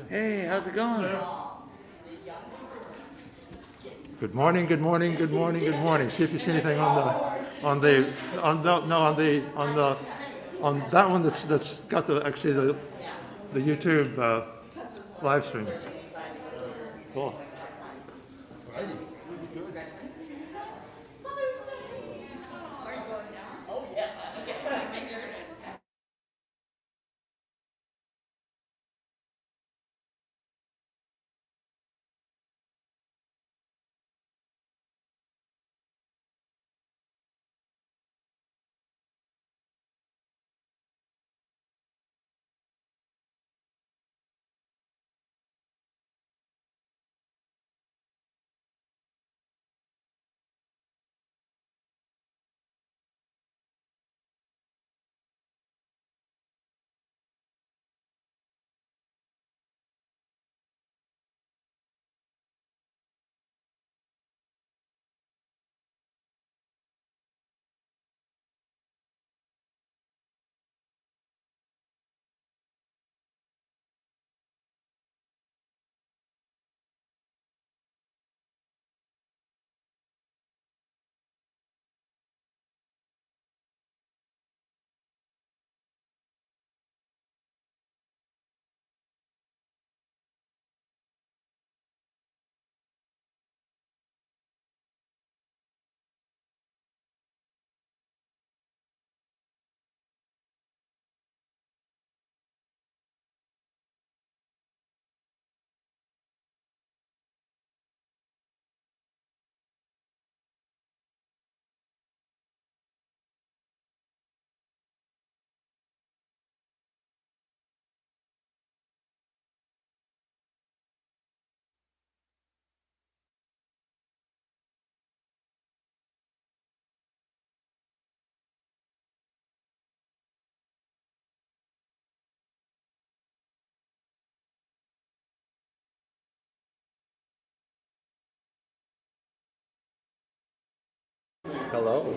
Hey, how's it going? Good morning, good morning, good morning, good morning. See if you see anything on that one that's got the YouTube live stream. Cool. Hello.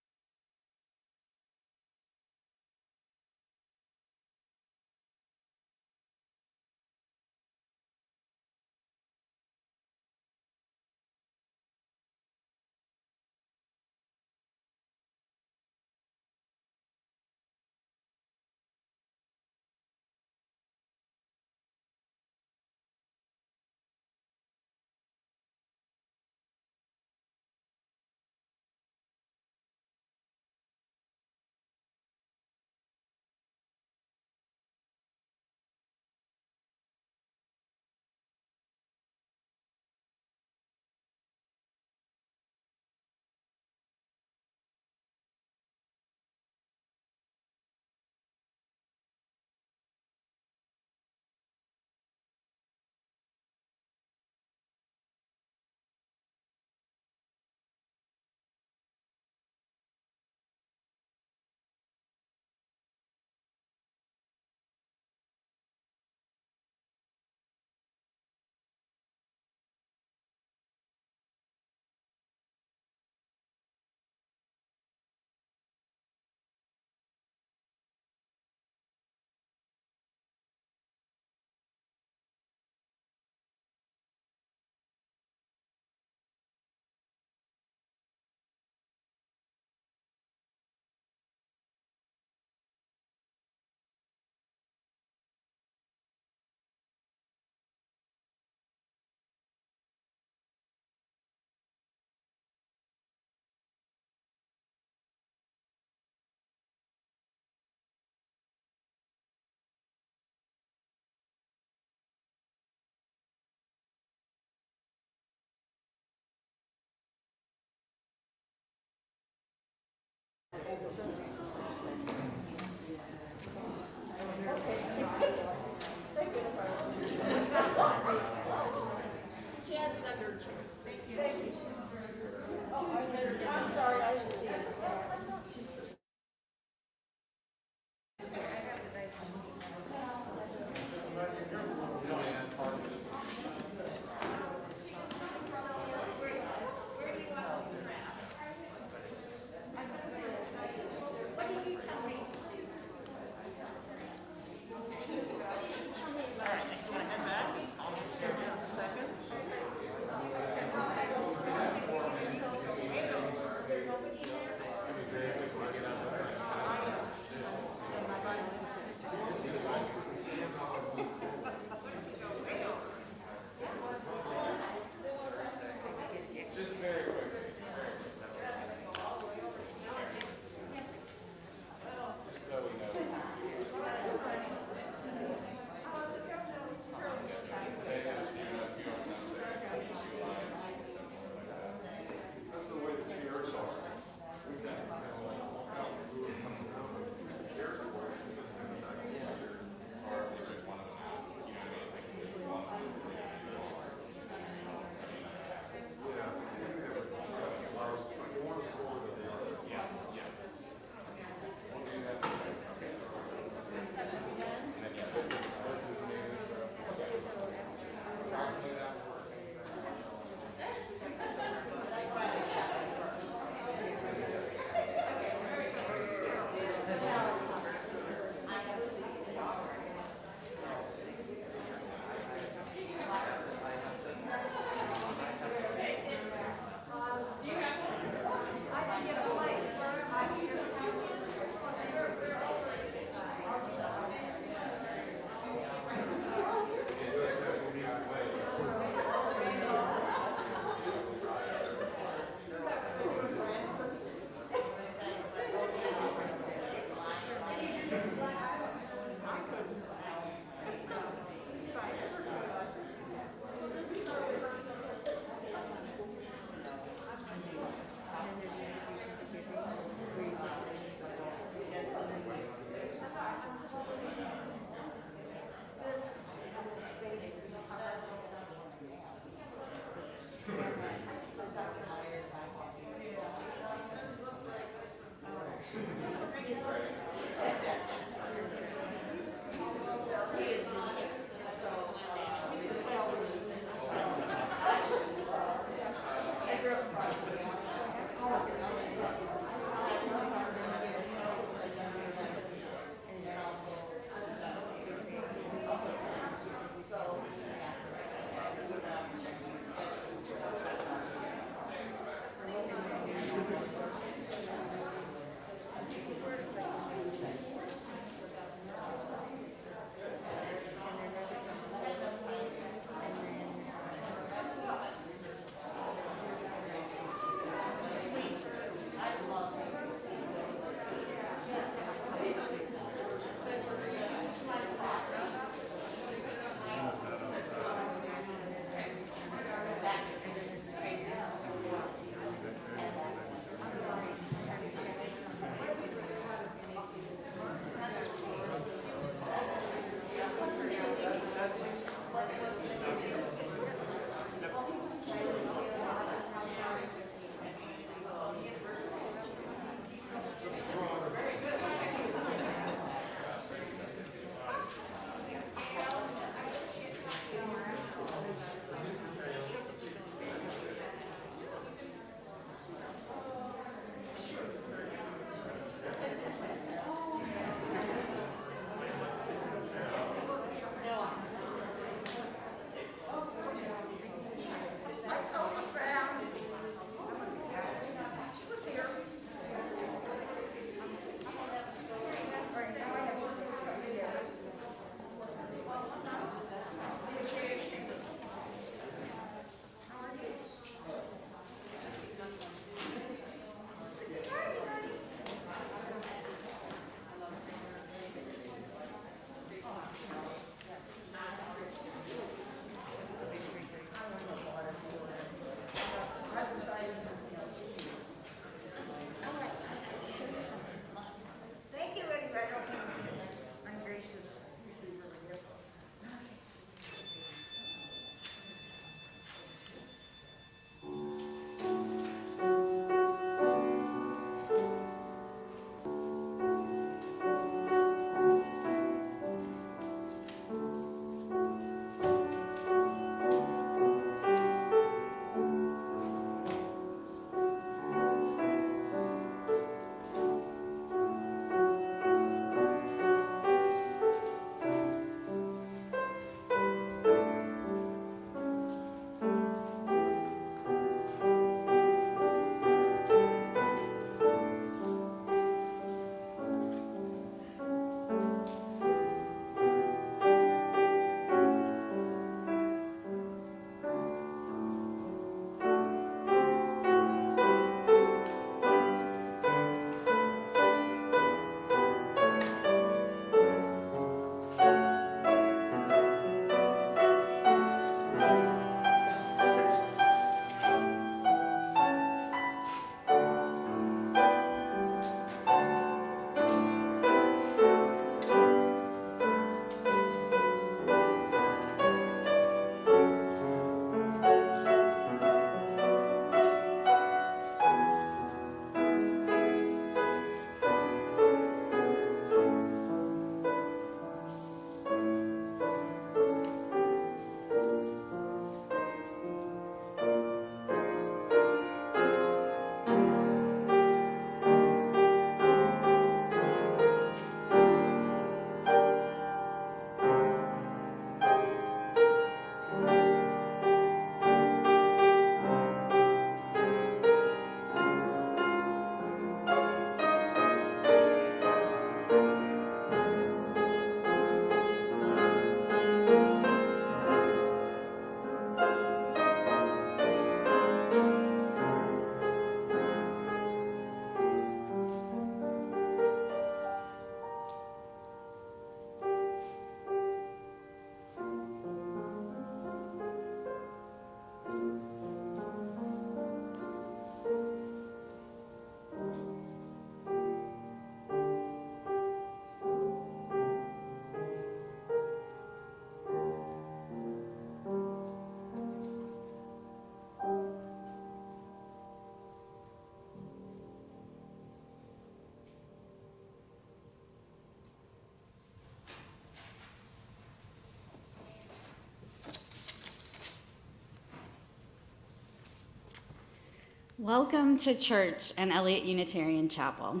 Welcome to church and Eliot Unitarian Chapel.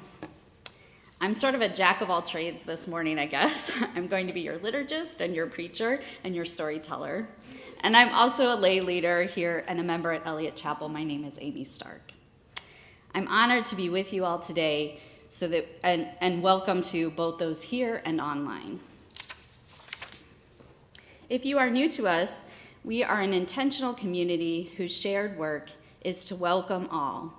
I'm sort of a jack of all trades this morning, I guess. I'm going to be your liturgist and your preacher and your storyteller. And I'm also a lay leader here and a member at Eliot Chapel. My name is Amy Stark. I'm honored to be with you all today and welcome to both those here and online. If you are new to us, we are an intentional community whose shared work is to welcome all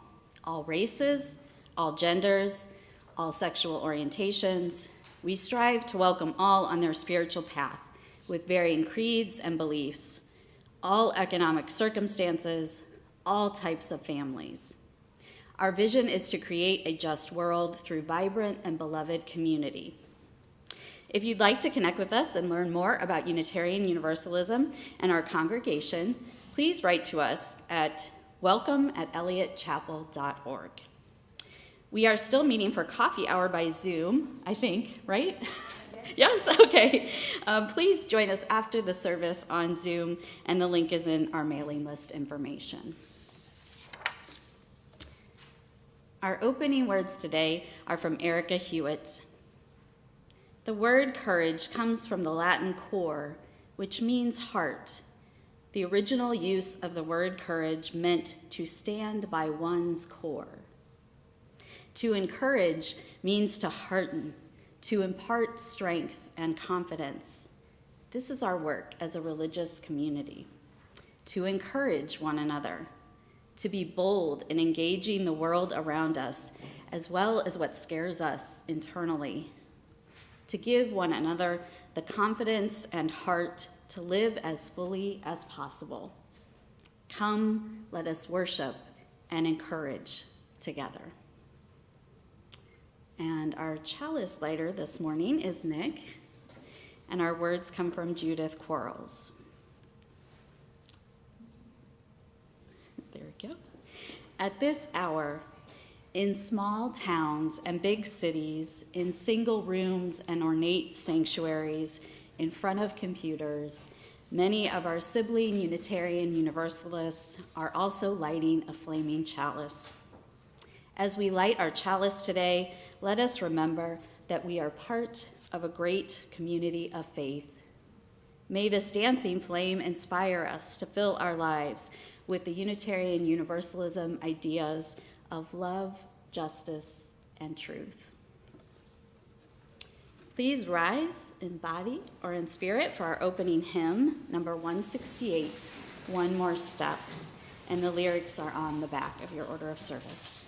races, all genders, all sexual orientations. We strive to welcome all on their spiritual path with varying creeds and beliefs, all economic circumstances, all types of families. Our vision is to create a just world through vibrant and beloved community. If you'd like to connect with us and learn more about Unitarian Universalism and our congregation, please write to us at welcome@eliotchapel.org. We are still meeting for coffee hour by Zoom, I think, right? Yes, okay. Please join us after the service on Zoom, and the link is in our mailing list information. Our opening words today are from Erica Hewitt. The word courage comes from the Latin cor, which means heart. The original use of the word courage meant to stand by one's core. To encourage means to hearten, to impart strength and confidence. This is our work as a religious community, to encourage one another, to be bold in engaging the world around us, as well as what scares us internally, to give one another the confidence and heart to live as fully as possible. Come, let us worship and encourage together. And our chalice lighter this morning is Nick, and our words come from Judith Quarles. There we go. At this hour, in small towns and big cities, in single rooms and ornate sanctuaries, in front of computers, many of our sibling Unitarian Universalists are also lighting a flaming chalice. As we light our chalice today, let us remember that we are part of a great community of faith. May this dancing flame inspire us to fill our lives with the Unitarian Universalism ideas of love, justice, and truth. Please rise in body or in spirit for our opening hymn, number 168, One More Step, and the lyrics are on the back of your order of service.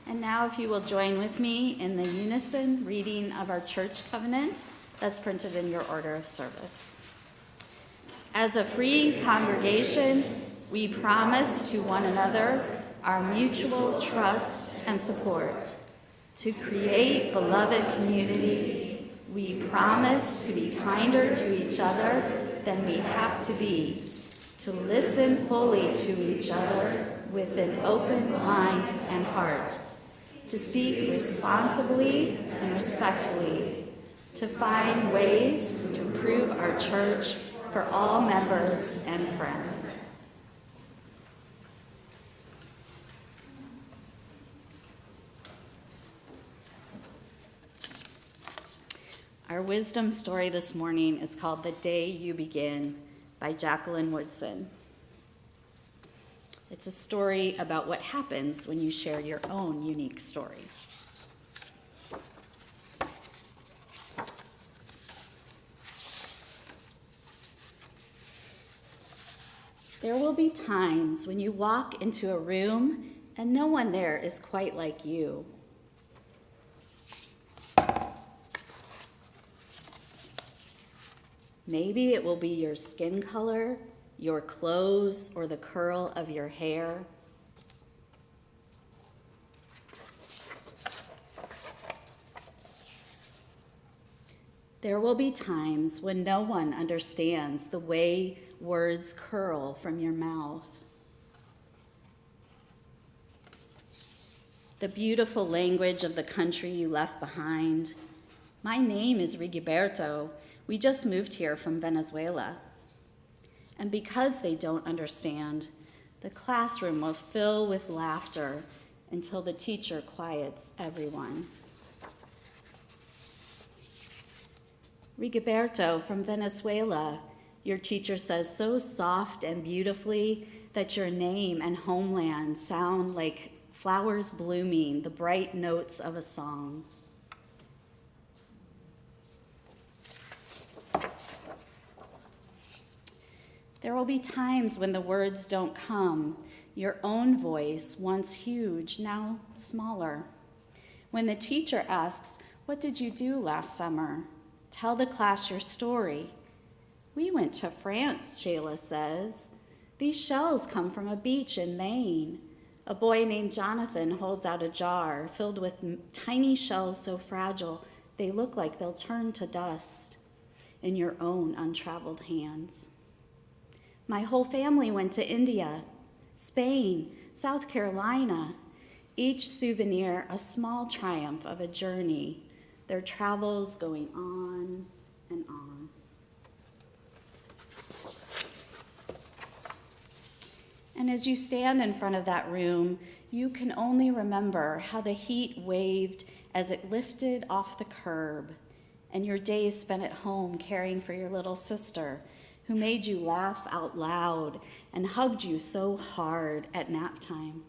And now if you will join with me in the unison reading of our church covenant that's printed in your order of service. As a free congregation, we promise to one another our mutual trust and support to create beloved community We promise to be kinder to each other than we have to be, to listen fully to each other with an open mind and heart, to speak responsibly and respectfully, to find ways to improve our church for all members and friends. Our wisdom story this morning is called The Day You Begin by Jacqueline Woodson. It's a story about what happens when you share your own unique story. There will be times when you walk into a room and no one there is quite like you. Maybe it will be your skin color, your clothes, or the curl of your hair. There will be times when no one understands the way words curl from your mouth. The beautiful language of the country you left behind. My name is Rigoberto. We just moved here from Venezuela. And because they don't understand, the classroom will fill with laughter until the teacher quiets everyone. Rigoberto from Venezuela, your teacher says so soft and beautifully that your name and homeland sound like flowers blooming, the bright notes of a song. There will be times when the words don't come, your own voice, once huge, now smaller. When the teacher asks, "What did you do last summer?" Tell the class your story. "We went to France," Shayla says. "These shells come from a beach in Maine." A boy named Jonathan holds out a jar filled with tiny shells so fragile they look like they'll turn to dust in your own untraveled hands. My whole family went to India, Spain, South Carolina. Each souvenir a small triumph of a journey, their travels going on and on. And as you stand in front of that room, you can only remember how the heat waved as it lifted off the curb, and your days spent at home caring for your little sister, who made you laugh out loud and hugged you so hard at nap time.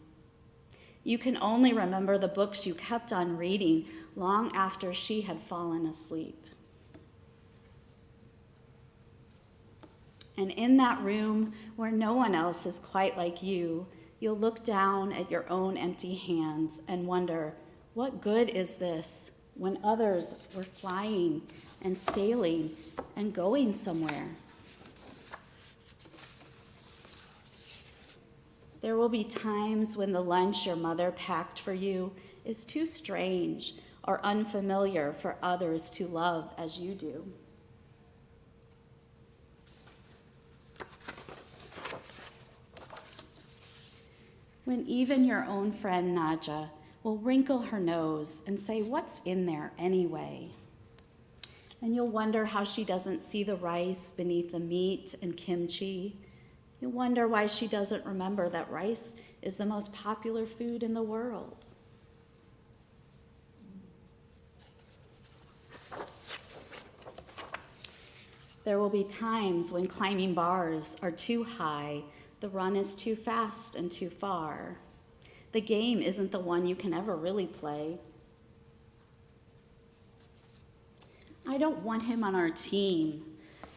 You can only remember the books you kept on reading long after she had fallen asleep. And in that room where no one else is quite like you, you'll look down at your own empty hands and wonder, what good is this when others were flying and sailing and going somewhere? There will be times when the lunch your mother packed for you is too strange or unfamiliar for others to love as you do. When even your own friend Nadja will wrinkle her nose and say, "What's in there anyway?" And you'll wonder how she doesn't see the rice beneath the meat and kimchi. You'll wonder why she doesn't remember that rice is the most popular food in the world. There will be times when climbing bars are too high, the run is too fast and too far. The game isn't the one you can ever really play. I don't want him on our team.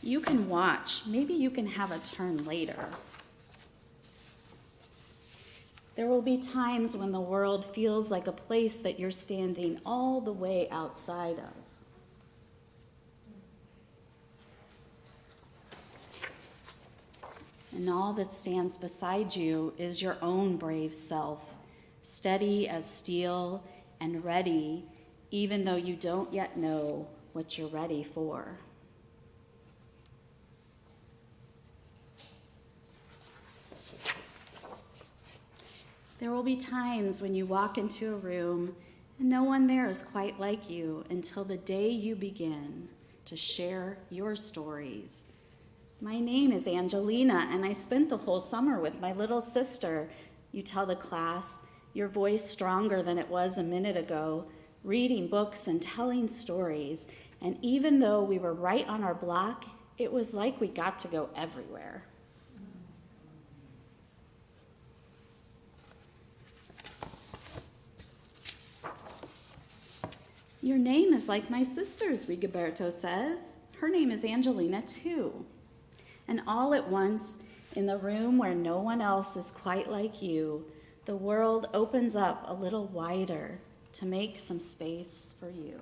You can watch. Maybe you can have a turn later. There will be times when the world feels like a place that you're standing all the way outside of. And all that stands beside you is your own brave self, steady as steel and ready, even though you don't yet know what you're ready for. There will be times when you walk into a room and no one there is quite like you until the day you begin to share your stories. My name is Angelina, and I spent the whole summer with my little sister. You tell the class, your voice stronger than it was a minute ago, reading books and telling stories. And even though we were right on our block, it was like we got to go everywhere. Your name is like my sister's, Rigoberto says. Her name is Angelina, too. And all at once, in the room where no one else is quite like you, the world opens up a little wider to make some space for you.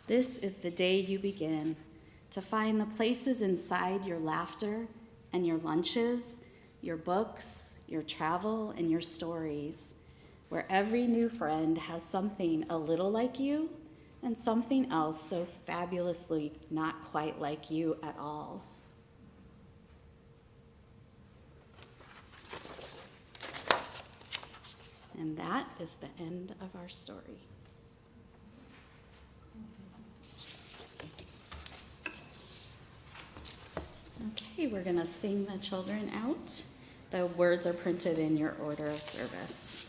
This is the day you begin to find the places inside your laughter and your lunches, your books, your travel, and your stories, where every new friend has something a little like you and something else so fabulously not quite like you at all. And that is the end of our story. Okay, we're going to sing the children out. The words are printed in your order of service.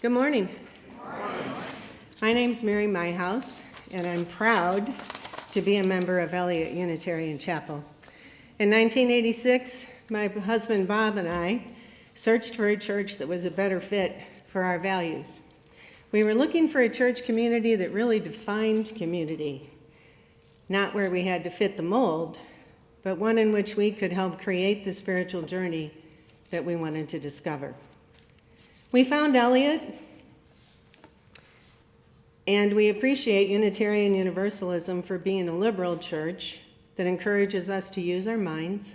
Good morning. My name's Mary Myhouse, and I'm proud to be a member of Eliot Unitarian Chapel. In 1986, my husband Bob and I searched for a church that was a better fit for our values. We were looking for a church community that really defined community, not where we had to fit the mold, but one in which we could help create the spiritual journey that we wanted to discover. We found Eliot, and we appreciate Unitarian Universalism for being a liberal church that encourages us to use our minds,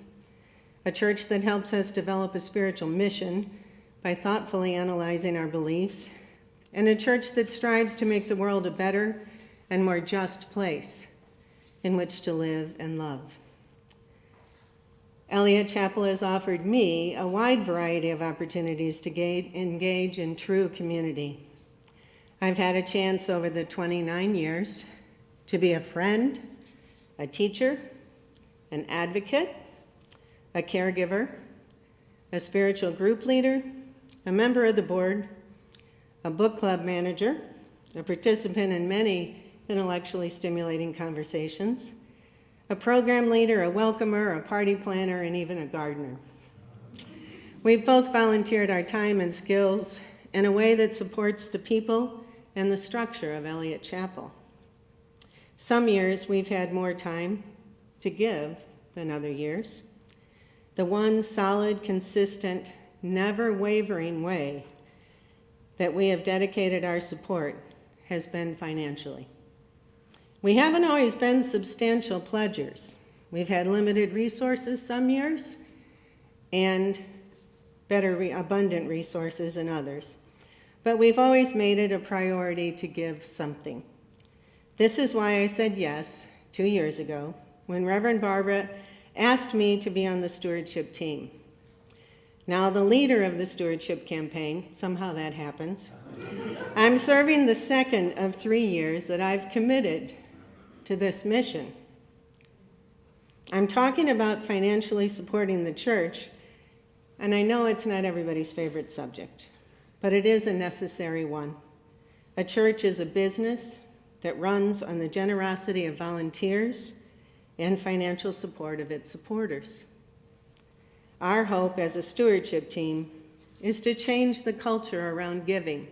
a church that helps us develop a spiritual mission by thoughtfully analyzing our beliefs, and a church that strives to make the world a better and more just place in which to live and love. Eliot Chapel has offered me a wide variety of opportunities to engage in true community. I've had a chance over the 29 years to be a friend, a teacher, an advocate, a caregiver, a spiritual group leader, a member of the board, a book club manager, a participant in many intellectually stimulating conversations, a program leader, a welcomer, a party planner, and even a gardener. We've both volunteered our time and skills in a way that supports the people and the structure of Eliot Chapel. Some years we've had more time to give than other years. The one solid, consistent, never wavering way that we have dedicated our support has been financially. We haven't always been substantial pledgers. We've had limited resources some years and abundant resources in others. But we've always made it a priority to give something. This is why I said yes 2 years ago when Reverend Barbara asked me to be on the stewardship team. Now the leader of the stewardship campaign, somehow that happens, I'm serving the second of 3 years that I've committed to this mission. I'm talking about financially supporting the church, and I know it's not everybody's favorite subject, but it is a necessary one. A church is a business that runs on the generosity of volunteers and financial support of its supporters. Our hope as a stewardship team is to change the culture around giving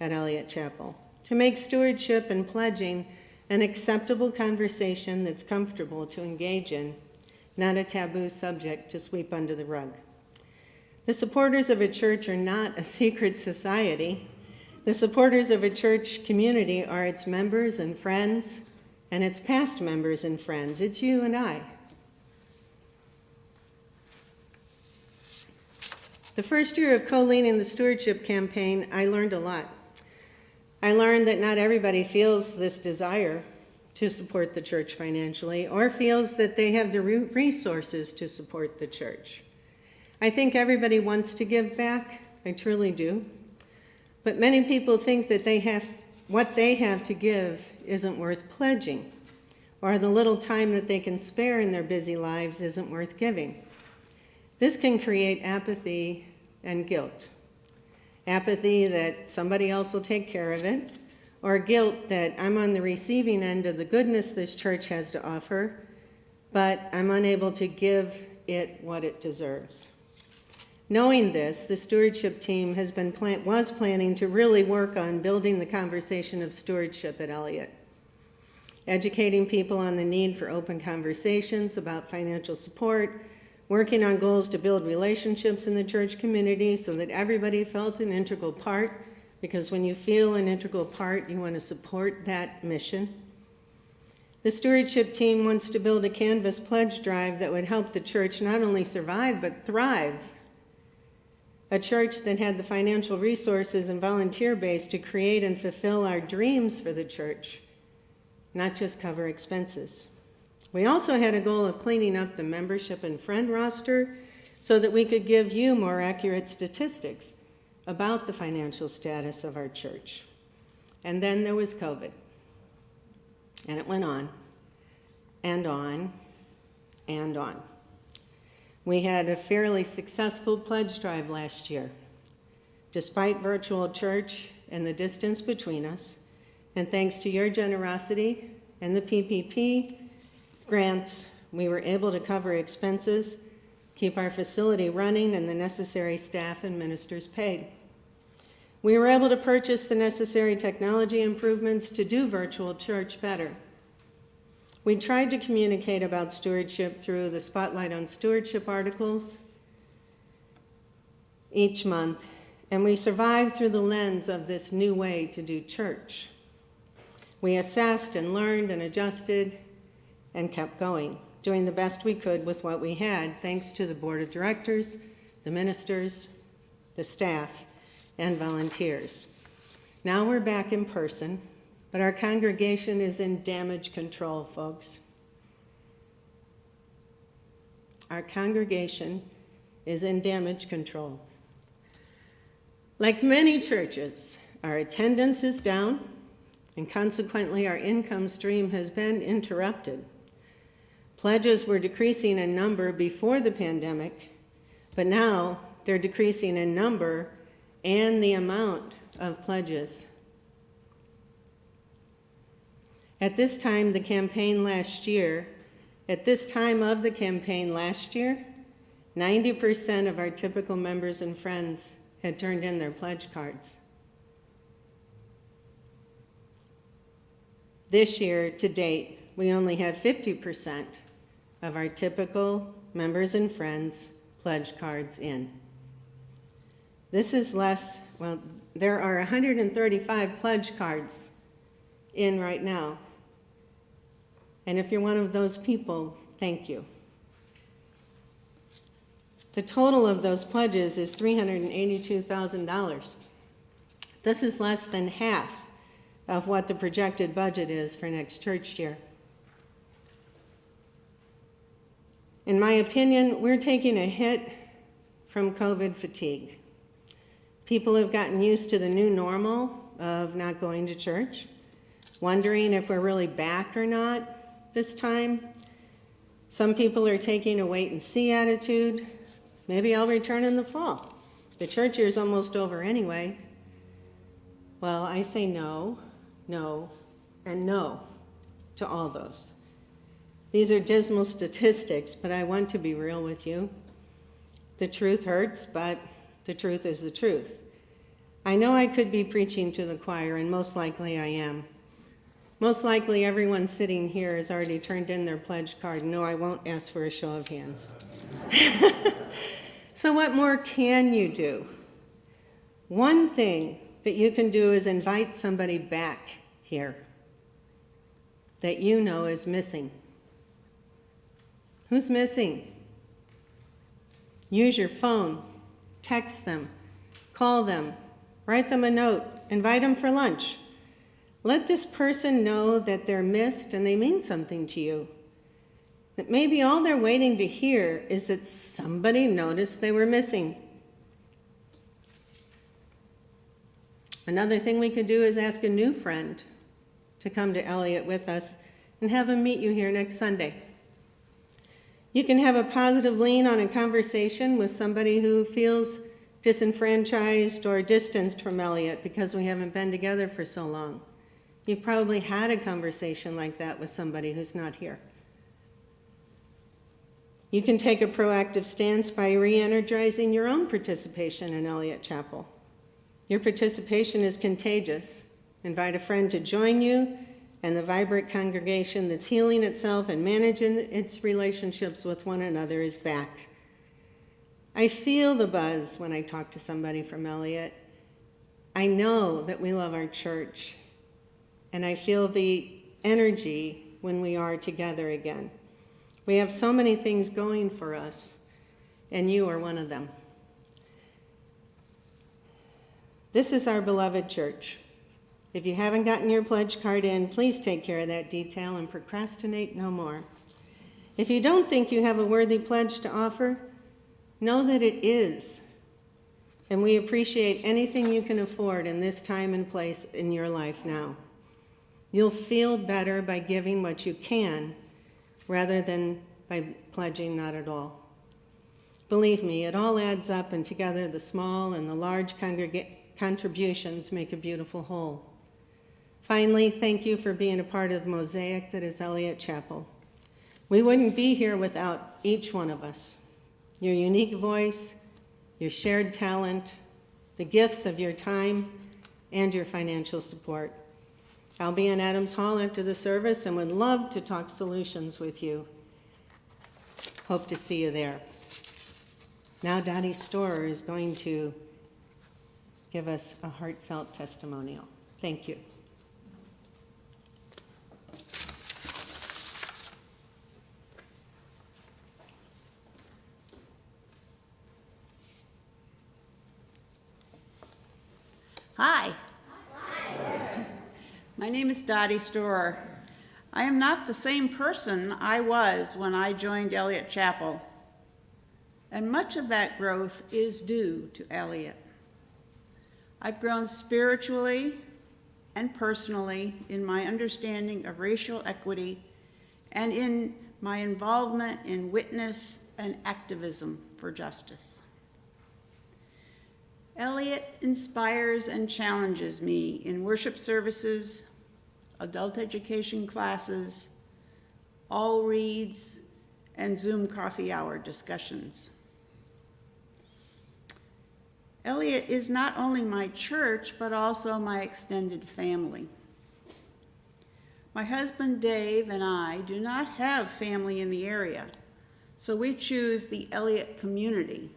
at Eliot Chapel, to make stewardship and pledging an acceptable conversation that's comfortable to engage in, not a taboo subject to sweep under the rug. The supporters of a church are not a secret society. The supporters of a church community are its members and friends, and its past members and friends. It's you and I. The first year of co-leading the stewardship campaign, I learned a lot. I learned that not everybody feels this desire to support the church financially or feels that they have the resources to support the church. I think everybody wants to give back. I truly do. But many people think that what they have to give isn't worth pledging, or the little time that they can spare in their busy lives isn't worth giving. This can create apathy and guilt. Apathy that somebody else will take care of it, or guilt that I'm on the receiving end of the goodness this church has to offer, but I'm unable to give it what it deserves. Knowing this, the stewardship team was planning to really work on building the conversation of stewardship at Eliot, educating people on the need for open conversations about financial support, working on goals to build relationships in the church community so that everybody felt an integral part, because when you feel an integral part, you want to support that mission. The stewardship team wants to build a Canvas pledge drive that would help the church not only survive, but thrive. A church that had the financial resources and volunteer base to create and fulfill our dreams for the church, not just cover expenses. We also had a goal of cleaning up the membership and friend roster so that we could give you more accurate statistics about the financial status of our church. And then there was COVID. And it went on, and on, and on. We had a fairly successful pledge drive last year. Despite virtual church and the distance between us, and thanks to your generosity and the PPP grants, we were able to cover expenses, keep our facility running, and the necessary staff and ministers paid. We were able to purchase the necessary technology improvements to do virtual church better. We tried to communicate about stewardship through the Spotlight on Stewardship articles each month, and we survived through the lens of this new way to do church. We assessed and learned and adjusted and kept going, doing the best we could with what we had, thanks to the board of directors, the ministers, the staff, and volunteers. Now we're back in person, but our congregation is in damage control, folks. Our congregation is in damage control. Like many churches, our attendance is down, and consequently our income stream has been interrupted. Pledges were decreasing in number before the pandemic, but now they're decreasing in number and the amount of pledges. At this time of the campaign last year, 90% of our typical members and friends had turned in their pledge cards. This year, to date, we only have 50% of our typical members and friends pledge cards in. This is less, well, there are 135 pledge cards in right now. And if you're one of those people, thank you. The total of those pledges is $382,000. This is less than half of what the projected budget is for next church year. In my opinion, we're taking a hit from COVID fatigue. People have gotten used to the new normal of not going to church, wondering if we're really back or not this time. Some people are taking a wait-and-see attitude. Maybe I'll return in the fall. The church year's almost over anyway. Well, I say no, no, and no to all those. These are dismal statistics, but I want to be real with you. The truth hurts, but The truth is the truth. I know I could be preaching to the choir, and most likely I am. Most likely everyone sitting here has already turned in their pledge card. No, I won't ask for a show of hands. So what more can you do? One thing that you can do is invite somebody back here that you know is missing. Who's missing? Use your phone, text them, call them, write them a note, invite them for lunch. Let this person know that they're missed and they mean something to you. That maybe all they're waiting to hear is that somebody noticed they were missing. Another thing we could do is ask a new friend to come to Eliot with us and have him meet you here next Sunday. You can have a positive lean on a conversation with somebody who feels disenfranchised or distanced from Eliot because we haven't been together for so long. You've probably had a conversation like that with somebody who's not here. You can take a proactive stance by re-energizing your own participation in Eliot Chapel. Your participation is contagious. Invite a friend to join you and the vibrant congregation that's healing itself and managing its relationships with one another is back. I feel the buzz when I talk to somebody from Eliot. I know that we love our church, and I feel the energy when we are together again. We have so many things going for us, and you are one of them. This is our beloved church. If you haven't gotten your pledge card in, please take care of that detail and procrastinate no more. If you don't think you have a worthy pledge to offer, know that it is. And we appreciate anything you can afford in this time and place in your life now. You'll feel better by giving what you can rather than by pledging not at all. Believe me, it all adds up, and together the small and the large contributions make a beautiful whole. Finally, thank you for being a part of the mosaic that is Eliot Chapel. We wouldn't be here without each one of us. Your unique voice, your shared talent, the gifts of your time, and your financial support. I'll be in Adams Hall after the service and would love to talk solutions with you. Hope to see you there. Now Dottie Storer is going to give us a heartfelt testimonial. Thank you. Hi. My name is Dottie Storer. I am not the same person I was when I joined Eliot Chapel, and much of that growth is due to Eliot. I've grown spiritually and personally in my understanding of racial equity and in my involvement in witness and activism for justice. Eliot inspires and challenges me in worship services, adult education classes, all reads, and Zoom coffee hour discussions. Eliot is not only my church, but also my extended family. My husband Dave and I do not have family in the area, so we choose the Eliot community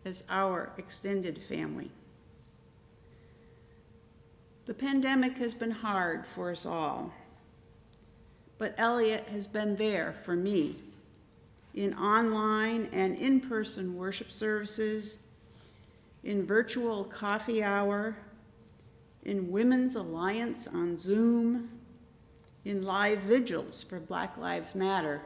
as our extended family. The pandemic has been hard for us all, but Eliot has been there for me in online and in-person worship services, in virtual coffee hour, in Women's Alliance on Zoom, in live vigils for Black Lives Matter,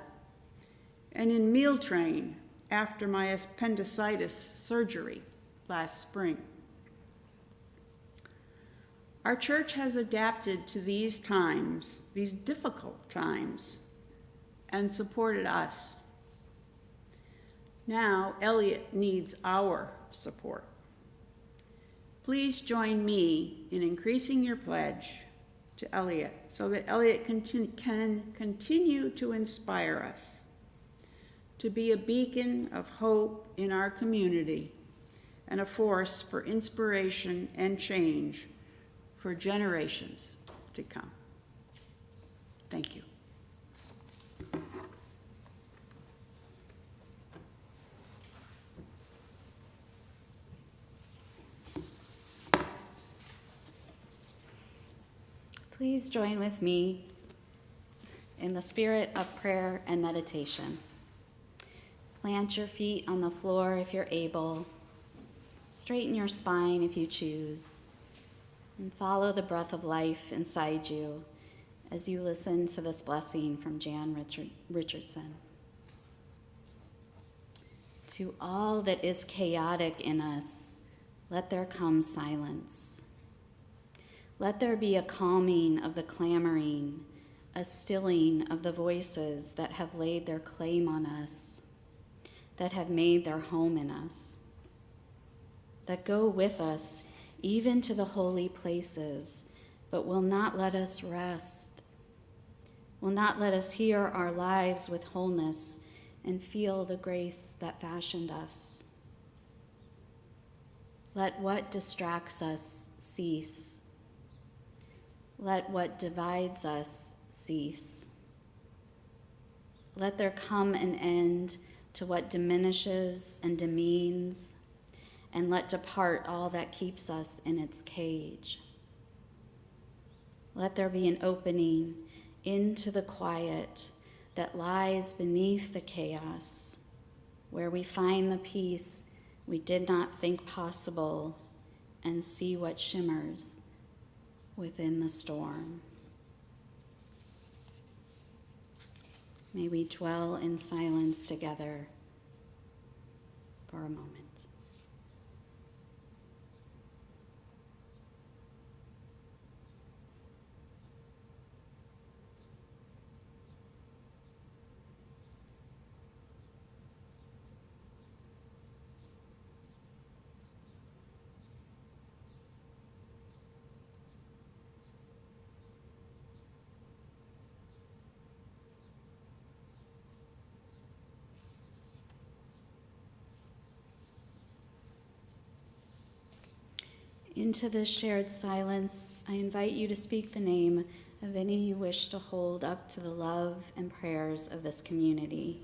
and in Meal Train after my appendicitis surgery last spring. Our church has adapted to these times, these difficult times, and supported us. Now, Eliot needs our support. Please join me in increasing your pledge to Eliot so that Eliot can continue to inspire us, to be a beacon of hope in our community and a force for inspiration and change for generations to come. Thank you. Please join with me in the spirit of prayer and meditation. Plant your feet on the floor if you're able. Straighten your spine if you choose. And follow the breath of life inside you as you listen to this blessing from Jan Richardson. To all that is chaotic in us, let there come silence. Let there be a calming of the clamoring, a stilling of the voices that have laid their claim on us, that have made their home in us, that go with us even to the holy places, but will not let us rest, will not let us hear our lives with wholeness and feel the grace that fashioned us. Let what distracts us cease. Let what divides us cease. Let there come an end to what diminishes and demeans, and let depart all that keeps us in its cage. Let there be an opening into the quiet that lies beneath the chaos, where we find the peace we did not think possible and see what shimmers within the storm. May we dwell in silence together for a moment. Into this shared silence, I invite you to speak the name of any you wish to hold up to the love and prayers of this community.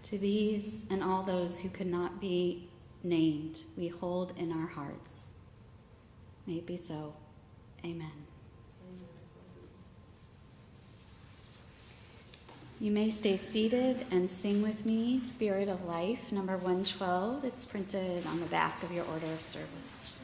To these and all those who could not be named, we hold in our hearts. May it be so. Amen. You may stay seated and sing with me, Spirit of Life, number 112. It's printed on the back of your order of service.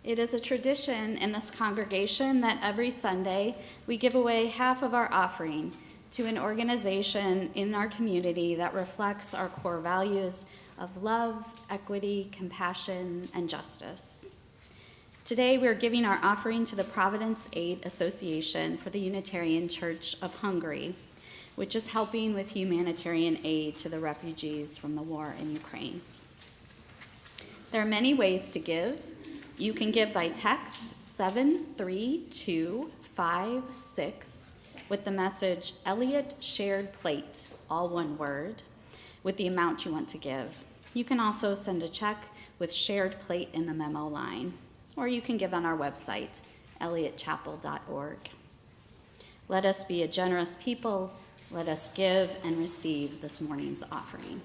It is a tradition in this congregation that every Sunday we give away half of our offering to an organization in our community that reflects our core values of love, equity, compassion, and justice. Today, we are giving our offering to the Providence Aid Association for the Unitarian Church of Hungary, which is helping with humanitarian aid to the refugees from the war in Ukraine. There are many ways to give. You can give by text 73256 with the message Eliot Shared Plate, all one word, with the amount you want to give. You can also send a check with shared plate in the memo line, or you can give on our website, eliotchapel.org. Let us be a generous people. Let us give and receive this morning's offering.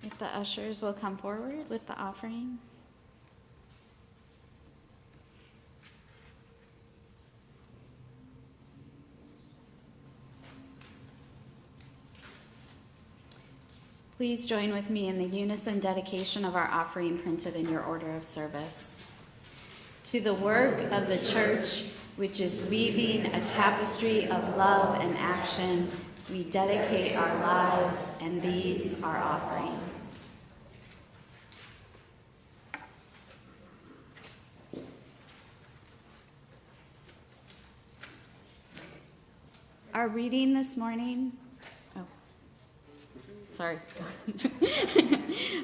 If the ushers will come forward with the offering. Please join with me in the unison dedication of our offering printed in your order of service. To the work of the church, which is weaving a tapestry of love and action, we dedicate our lives, and these are offerings. Our reading this morning,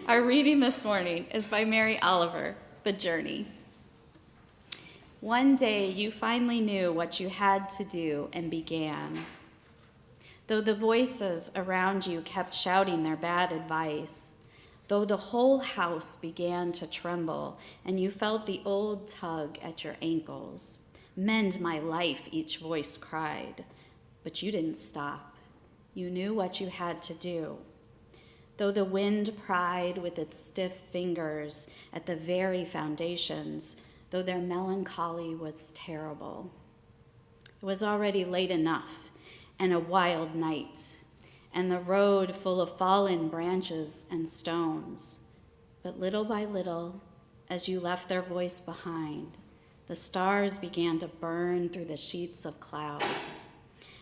Our reading this morning is by Mary Oliver, The Journey. One day you finally knew what you had to do and began. Though the voices around you kept shouting their bad advice, though the whole house began to tremble and you felt the old tug at your ankles, Mend my life, each voice cried. But you didn't stop. You knew what you had to do. Though the wind pried with its stiff fingers at the very foundations, though their melancholy was terrible. It was already late enough, and a wild night, and the road full of fallen branches and stones. But little by little, as you left their voice behind, the stars began to burn through the sheets of clouds,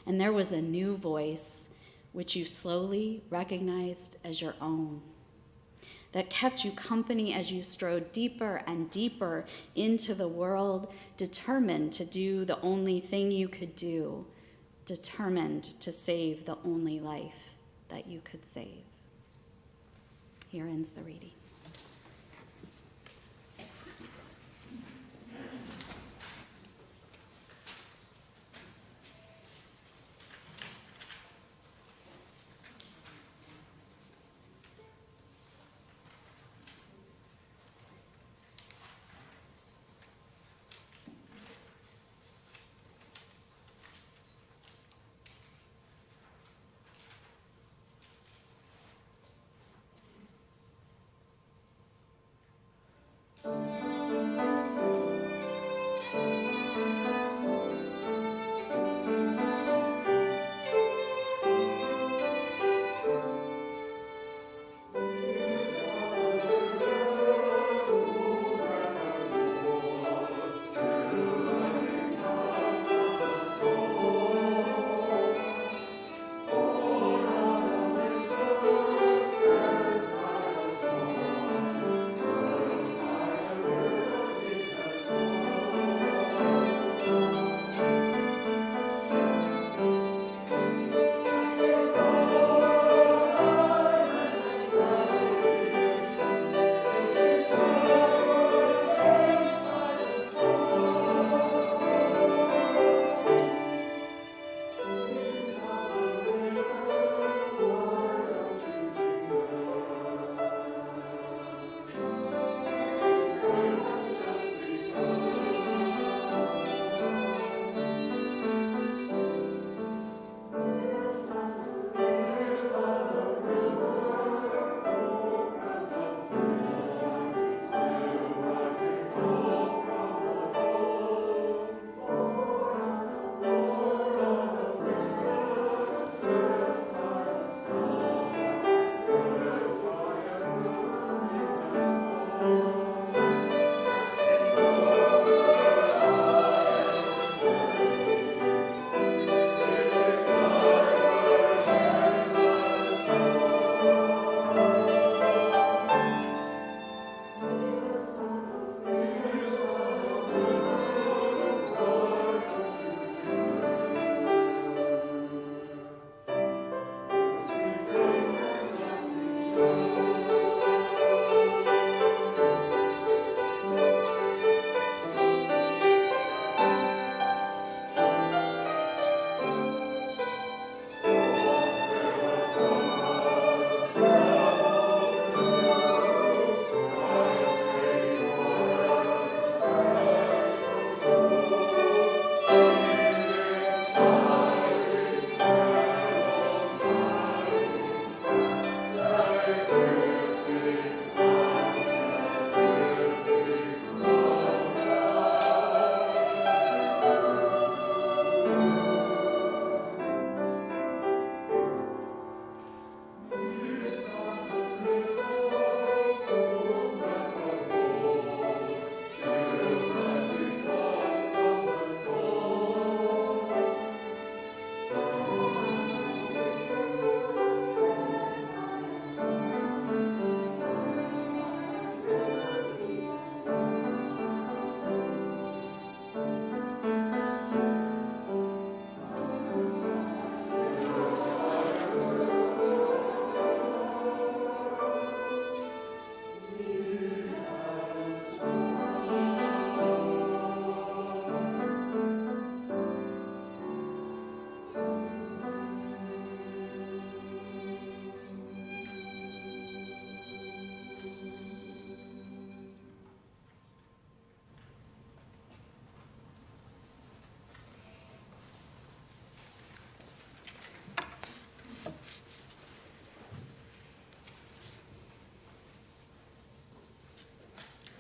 and there was a new voice which you slowly recognized as your own, that kept you company as you strode deeper and deeper into the world, determined to do the only thing you could do, determined to save the only life that you could save. Here ends the reading.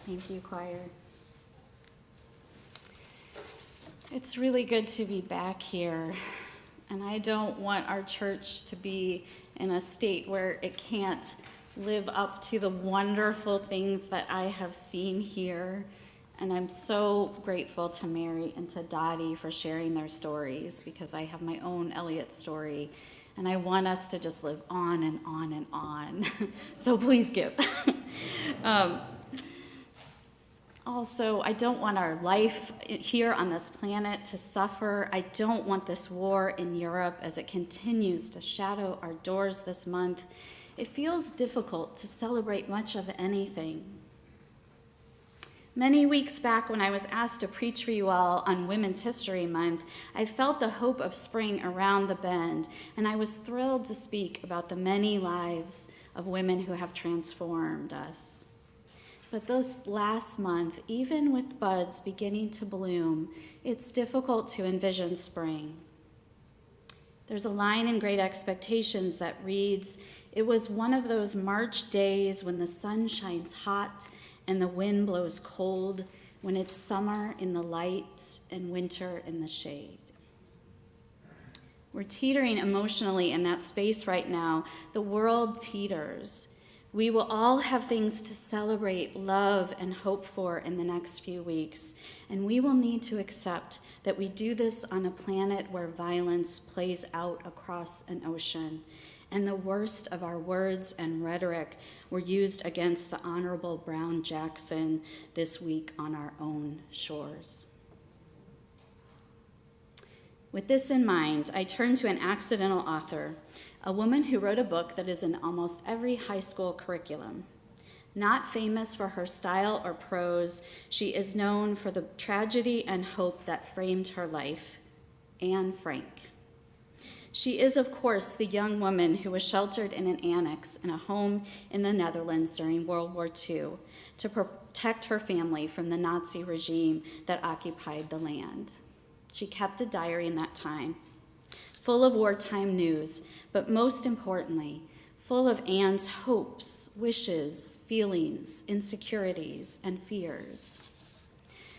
Thank you, choir. It's really good to be back here, and I don't want our church to be in a state where it can't live up to the wonderful things that I have seen here. And I'm so grateful to Mary and to Dottie for sharing their stories, because I have my own Eliot story, and I want us to just live on and on and on. So please give. Also, I don't want our life here on this planet to suffer. I don't want this war in Europe as it continues to shadow our doors this month. It feels difficult to celebrate much of anything. Many weeks back, when I was asked to preach for you all on Women's History Month, I felt the hope of spring around the bend, and I was thrilled to speak about the many lives of women who have transformed us. But this last month, even with buds beginning to bloom, it's difficult to envision spring. There's a line in Great Expectations that reads, "It was one of those March days when the sun shines hot and the wind blows cold, when it's summer in the light and winter in the shade." We're teetering emotionally in that space right now. The world teeters. We will all have things to celebrate, love, and hope for in the next few weeks, and we will need to accept that we do this on a planet where violence plays out across an ocean, and the worst of our words and rhetoric were used against the Honorable Brown Jackson this week on our own shores. With this in mind, I turn to an accidental author, a woman who wrote a book that is in almost every high school curriculum. Not famous for her style or prose, she is known for the tragedy and hope that framed her life, Anne Frank. She is, of course, the young woman who was sheltered in an annex in a home in the Netherlands during World War II to protect her family from the Nazi regime that occupied the land. She kept a diary in that time, full of wartime news, but most importantly, full of Anne's hopes, wishes, feelings, insecurities, and fears.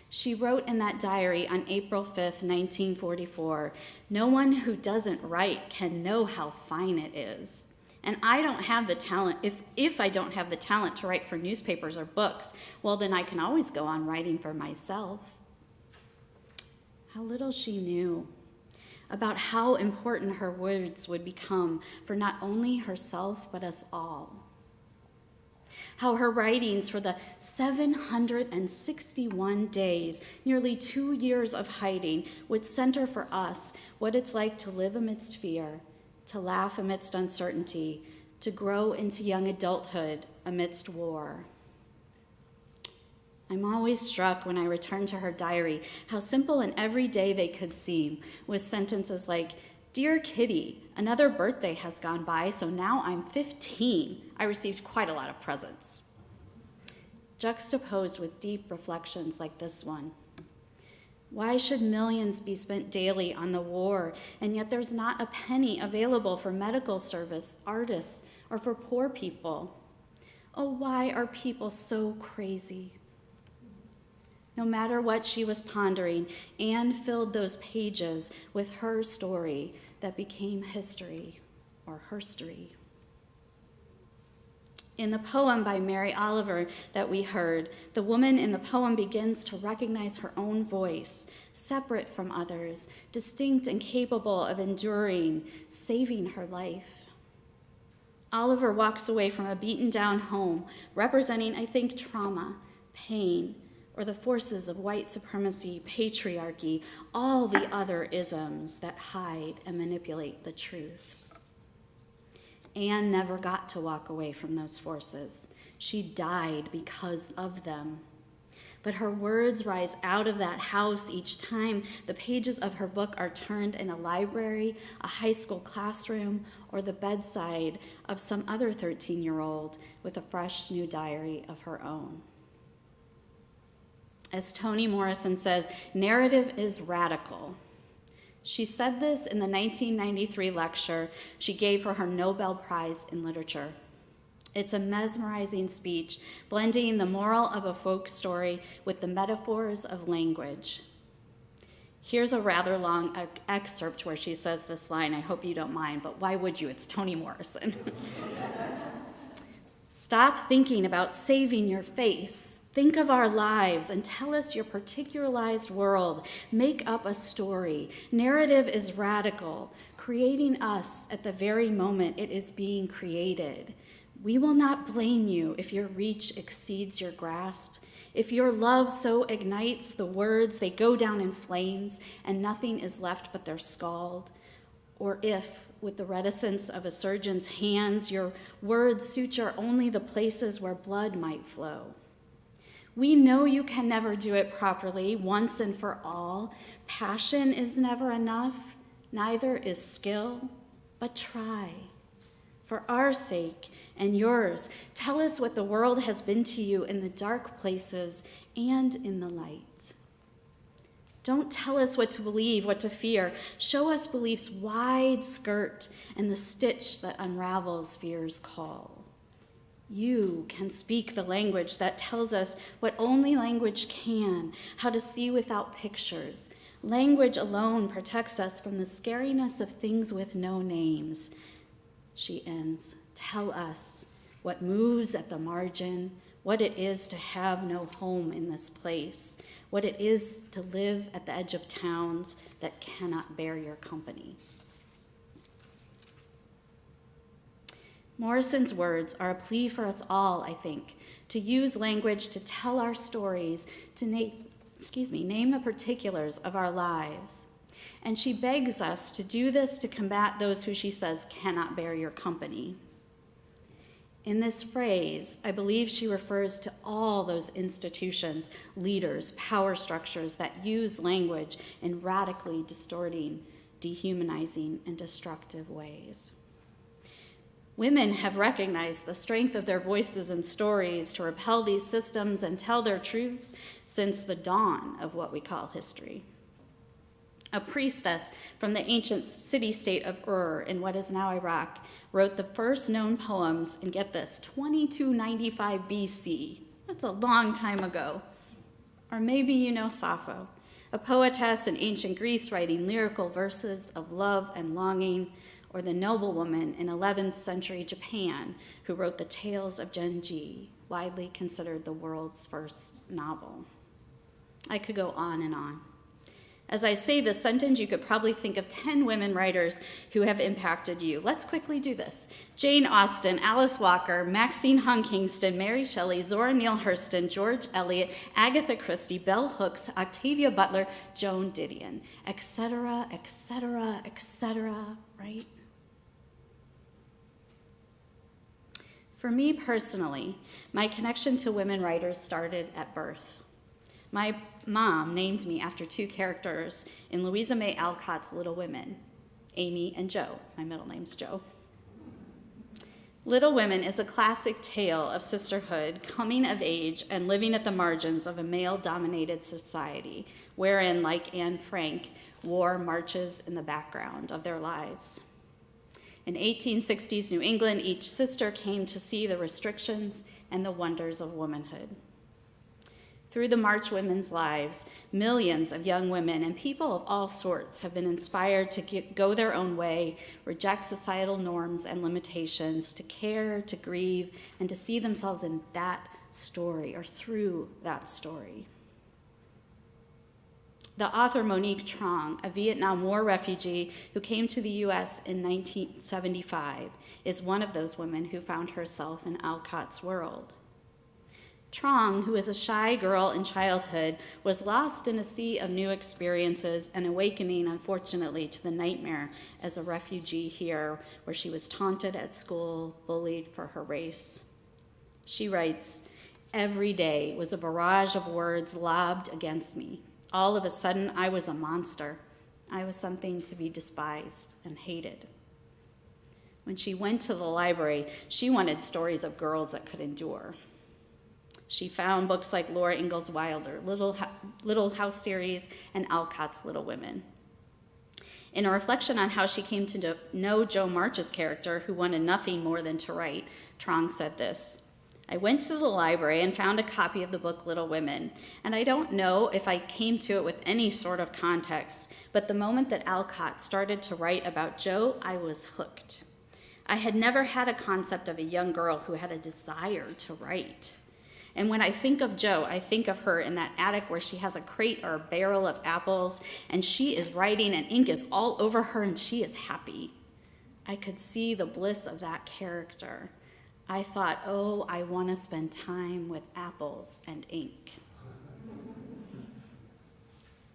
She wrote in that diary on April 5th, 1944, "No one who doesn't write can know how fine it is. And I don't have the talent, if I don't have the talent to write for newspapers or books, well, then I can always go on writing for myself." How little she knew about how important her words would become for not only herself, but us all. How her writings for the 761 days, nearly 2 years of hiding, would center for us what it's like to live amidst fear, to laugh amidst uncertainty, to grow into young adulthood amidst war. I'm always struck when I return to her diary how simple and everyday they could seem, with sentences like, "Dear Kitty, another birthday has gone by, so now I'm 15. I received quite a lot of presents." Juxtaposed with deep reflections like this one. Why should millions be spent daily on the war, and yet there's not a penny available for medical service, artists, or for poor people? Oh, why are people so crazy? No matter what she was pondering, Anne filled those pages with her story that became history, or herstory. In the poem by Mary Oliver that we heard, the woman in the poem begins to recognize her own voice, separate from others, distinct and capable of enduring, saving her life. Oliver walks away from a beaten-down home, representing, I think, trauma, pain, or the forces of white supremacy, patriarchy, all the other isms that hide and manipulate the truth. Anne never got to walk away from those forces. She died because of them. But her words rise out of that house each time the pages of her book are turned in a library, a high school classroom, or the bedside of some other 13-year-old with a fresh new diary of her own. As Toni Morrison says, narrative is radical. She said this in the 1993 lecture she gave for her Nobel Prize in Literature. It's a mesmerizing speech, blending the moral of a folk story with the metaphors of language. Here's a rather long excerpt where she says this line. I hope you don't mind, but why would you? It's Toni Morrison. Stop thinking about saving your face. Think of our lives and tell us your particularized world. Make up a story. Narrative is radical, creating us at the very moment it is being created. We will not blame you if your reach exceeds your grasp. If your love so ignites the words, they go down in flames and nothing is left but their scald. Or if, with the reticence of a surgeon's hands, your words suture only the places where blood might flow. We know you can never do it properly, once and for all. Passion is never enough, neither is skill, but try. For our sake and yours, tell us what the world has been to you in the dark places and in the light. Don't tell us what to believe, what to fear. Show us belief's wide skirt and the stitch that unravels fear's call. You can speak the language that tells us what only language can, how to see without pictures. Language alone protects us from the scariness of things with no names. She ends, tell us what moves at the margin, what it is to have no home in this place, what it is to live at the edge of towns that cannot bear your company. Morrison's words are a plea for us all, I think, to use language to tell our stories, to name the particulars of our lives. And she begs us to do this to combat those who she says cannot bear your company. In this phrase, I believe she refers to all those institutions, leaders, power structures that use language in radically distorting, dehumanizing, and destructive ways. Women have recognized the strength of their voices and stories to repel these systems and tell their truths since the dawn of what we call history. A priestess from the ancient city-state of Ur in what is now Iraq wrote the first known poems, and get this, 2295 BC. That's a long time ago. Or maybe you know Sappho, a poetess in ancient Greece writing lyrical verses of love and longing, or the noblewoman in 11th century Japan who wrote the Tales of Genji, widely considered the world's first novel. I could go on and on. As I say this sentence, you could probably think of 10 women writers who have impacted you. Let's quickly do this. Jane Austen, Alice Walker, Maxine Hung Kingston, Mary Shelley, Zora Neale Hurston, George Eliot, Agatha Christie, Bell Hooks, Octavia Butler, Joan Didion, etc., etc., etc., right? For me personally, my connection to women writers started at birth. My mom named me after two characters in Louisa May Alcott's Little Women, Amy and Jo. My middle name's Jo. Little Women is a classic tale of sisterhood, coming of age, and living at the margins of a male-dominated society, wherein, like Anne Frank, war marches in the background of their lives. In 1860s New England, each sister came to see the restrictions and the wonders of womanhood. Through the March women's lives, millions of young women and people of all sorts have been inspired to go their own way, reject societal norms and limitations, to care, to grieve, and to see themselves in that story or through that story. The author Monique Trong, a Vietnam War refugee who came to the U.S. in 1975, is one of those women who found herself in Alcott's world. Trong, who is a shy girl in childhood, was lost in a sea of new experiences and awakening, unfortunately, to the nightmare as a refugee here, where she was taunted at school, bullied for her race. She writes, "Every day was a barrage of words lobbed against me. All of a sudden, I was a monster. I was something to be despised and hated." When she went to the library, she wanted stories of girls that could endure. She found books like Laura Ingalls Wilder, Little House series, and Alcott's Little Women. In a reflection on how she came to know Jo March's character, who wanted nothing more than to write, Trong said this: "I went to the library and found a copy of the book Little Women, and I don't know if I came to it with any sort of context, but the moment that Alcott started to write about Jo, I was hooked. I had never had a concept of a young girl who had a desire to write. And when I think of Jo, I think of her in that attic where she has a crate or a barrel of apples, and she is writing and ink is all over her and she is happy. I could see the bliss of that character. I thought, oh, I want to spend time with apples and ink."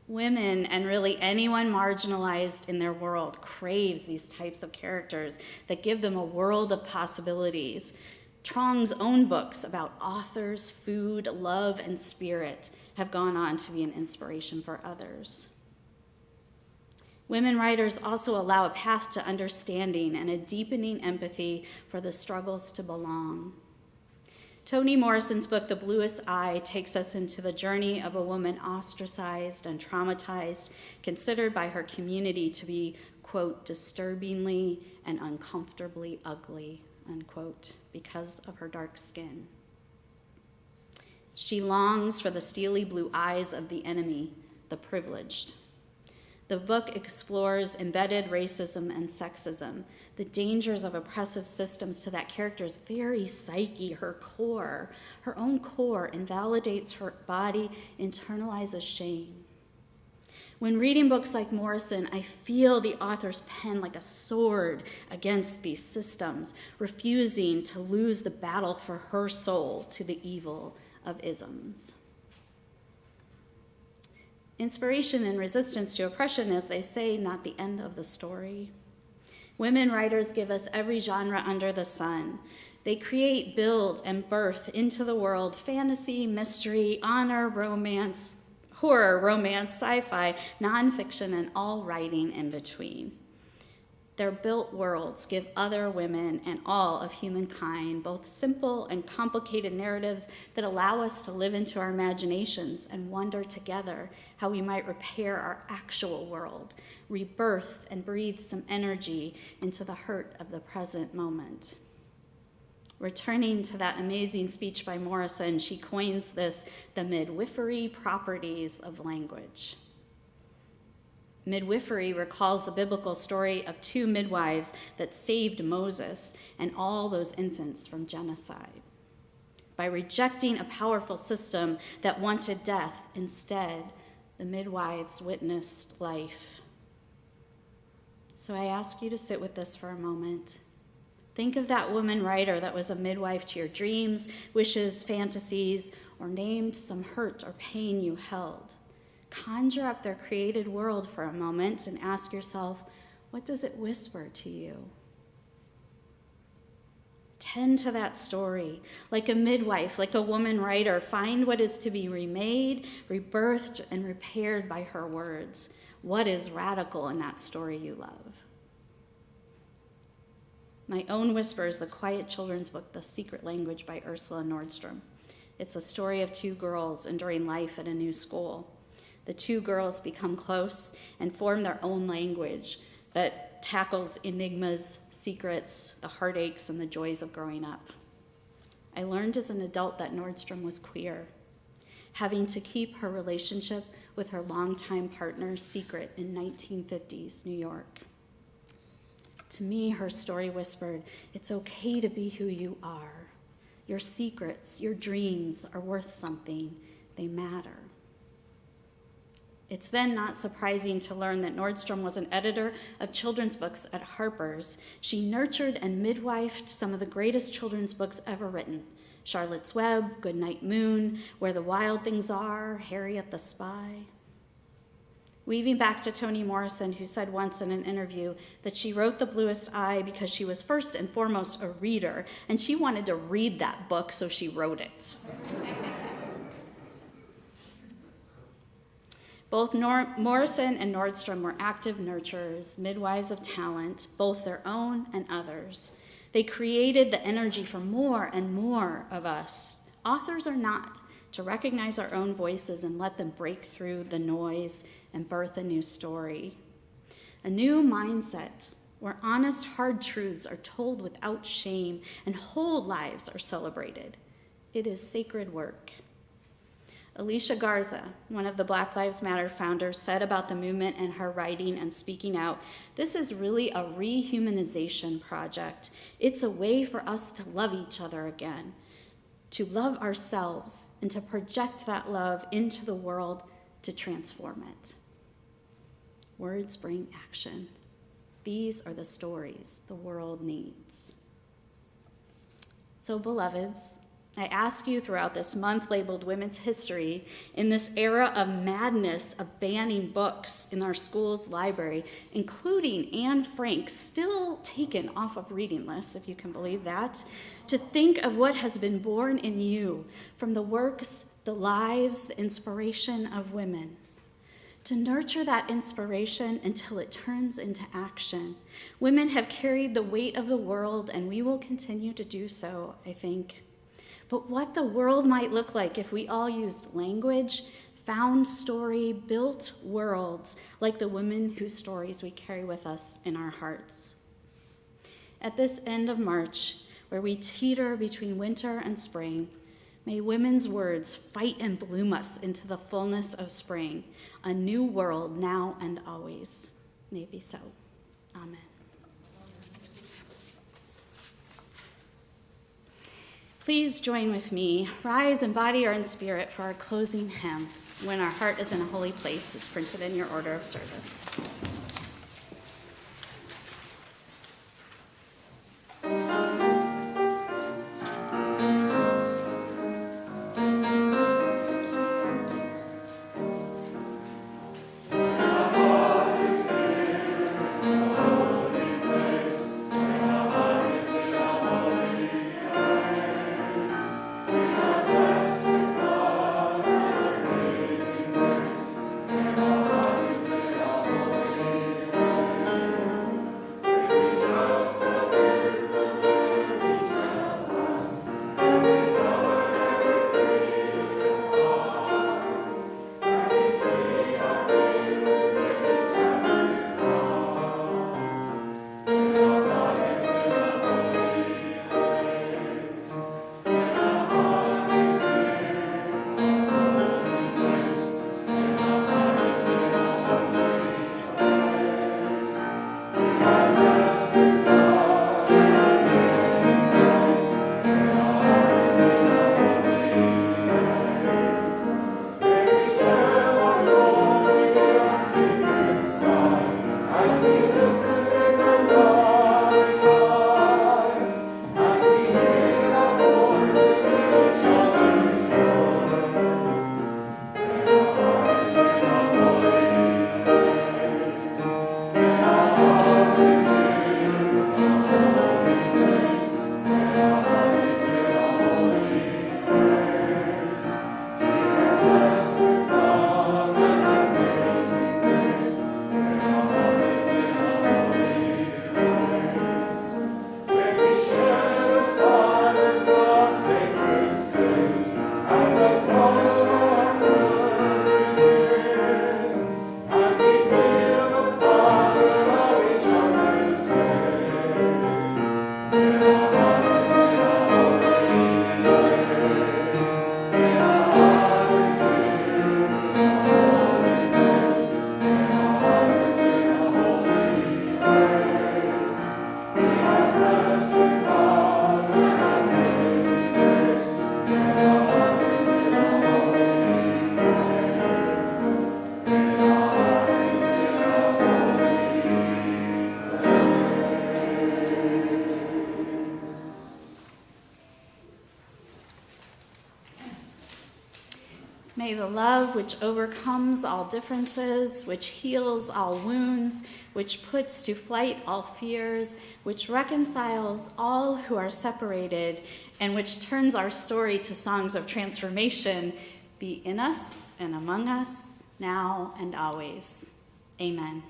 Women, and really anyone marginalized in their world, craves these types of characters that give them a world of possibilities. Trong's own books about authors, food, love, and spirit have gone on to be an inspiration for others. Women writers also allow a path to understanding and a deepening empathy for the struggles to belong. Toni Morrison's book, The Bluest Eye, takes us into the journey of a woman ostracized and traumatized, considered by her community to be, quote, "disturbingly and uncomfortably ugly," unquote, because of her dark skin. She longs for the steely blue eyes of the enemy, the privileged. The book explores embedded racism and sexism, the dangers of oppressive systems to that character's very psyche, her core. Her own core invalidates her body, internalizes shame. When reading books like Morrison, I feel the author's pen like a sword against these systems, refusing to lose the battle for her soul to the evil of isms. Inspiration and resistance to oppression, as they say, not the end of the story. Women writers give us every genre under the sun. They create, build, and birth into the world fantasy, mystery, honor, romance, horror, romance, sci-fi, nonfiction, and all writing in between. Their built worlds give other women and all of humankind both simple and complicated narratives that allow us to live into our imaginations and wonder together how we might repair our actual world, rebirth, and breathe some energy into the hurt of the present moment. Returning to that amazing speech by Morrison, she coins this the midwifery properties of language. Midwifery recalls the biblical story of two midwives that saved Moses and all those infants from genocide. By rejecting a powerful system that wanted death, instead, the midwives witnessed life. So I ask you to sit with this for a moment. Think of that woman writer that was a midwife to your dreams, wishes, fantasies, or named some hurt or pain you held. Conjure up their created world for a moment and ask yourself, what does it whisper to you? Tend to that story. Like a midwife, like a woman writer, find what is to be remade, rebirthed, and repaired by her words. What is radical in that story you love? My own whisper is the quiet children's book, The Secret Language by Ursula Nordstrom. It's a story of two girls enduring life at a new school. The two girls become close and form their own language that tackles enigmas, secrets, the heartaches, and the joys of growing up. I learned as an adult that Nordstrom was queer, having to keep her relationship with her longtime partner secret in 1950s New York. To me, her story whispered, it's okay to be who you are. Your secrets, your dreams are worth something. They matter. It's then not surprising to learn that Nordstrom was an editor of children's books at Harper's. She nurtured and midwifed some of the greatest children's books ever written. Charlotte's Web, Goodnight Moon, Where the Wild Things Are, Harriet the Spy. Weaving back to Toni Morrison, who said once in an interview that she wrote The Bluest Eye because she was first and foremost a reader, and she wanted to read that book, so she wrote it. Both Morrison and Nordstrom were active nurturers, midwives of talent, both their own and others. They created the energy for more and more of us, authors or not, to recognize our own voices and let them break through the noise and birth a new story. a new mindset where honest, hard truths are told without shame and whole lives are celebrated. It is sacred work. Alicia Garza, one of the Black Lives Matter founders, said about the movement and her writing and speaking out, "This is really a rehumanization project. It's a way for us to love each other again, to love ourselves, and to project that love into the world to transform it." Words bring action. These are the stories the world needs. So, beloveds, I ask you throughout this month labeled Women's History, in this era of madness of banning books in our school's library, including Anne Frank, still taken off of reading lists, if you can believe that, to think of what has been born in you from the works, the lives, the inspiration of women. To nurture that inspiration until it turns into action. Women have carried the weight of the world, and we will continue to do so, I think. But what the world might look like if we all used language, found story, built worlds like the women whose stories we carry with us in our hearts. At this end of March, where we teeter between winter and spring, may women's words fight and bloom us into the fullness of spring, a new world now and always. May it be so. Amen. Please join with me. Rise in body or in spirit for our closing hymn. When our heart is in a holy place, it's printed in your order of service. May the love which overcomes all differences, which heals all wounds, which puts to flight all fears, which reconciles all who are separated, and which turns our story to songs of transformation, be in us and among us, now and always. Amen.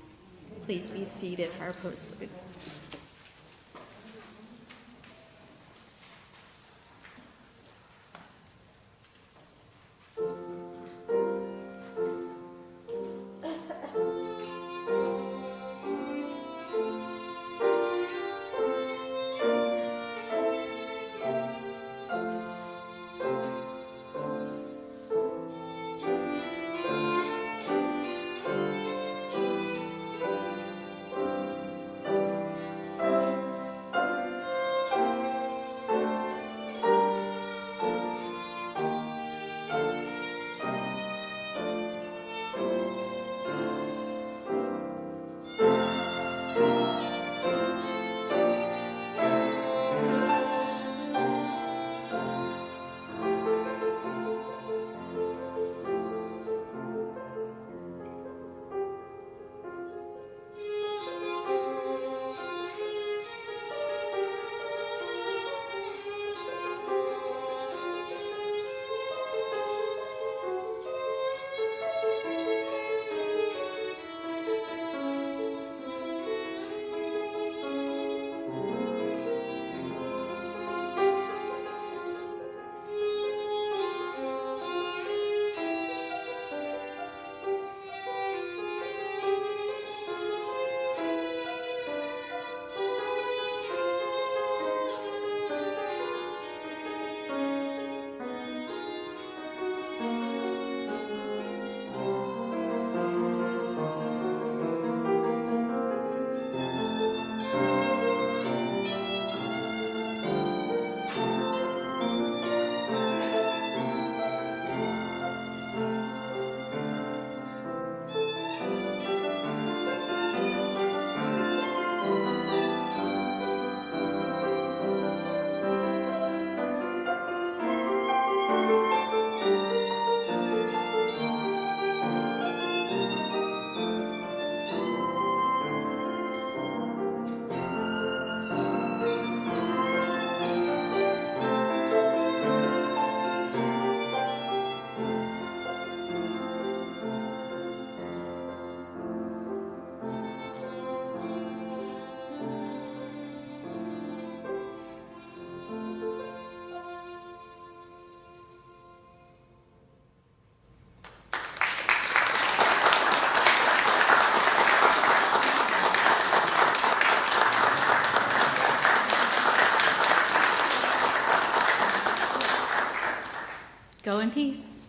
Please be seated for our postlude. Go in peace.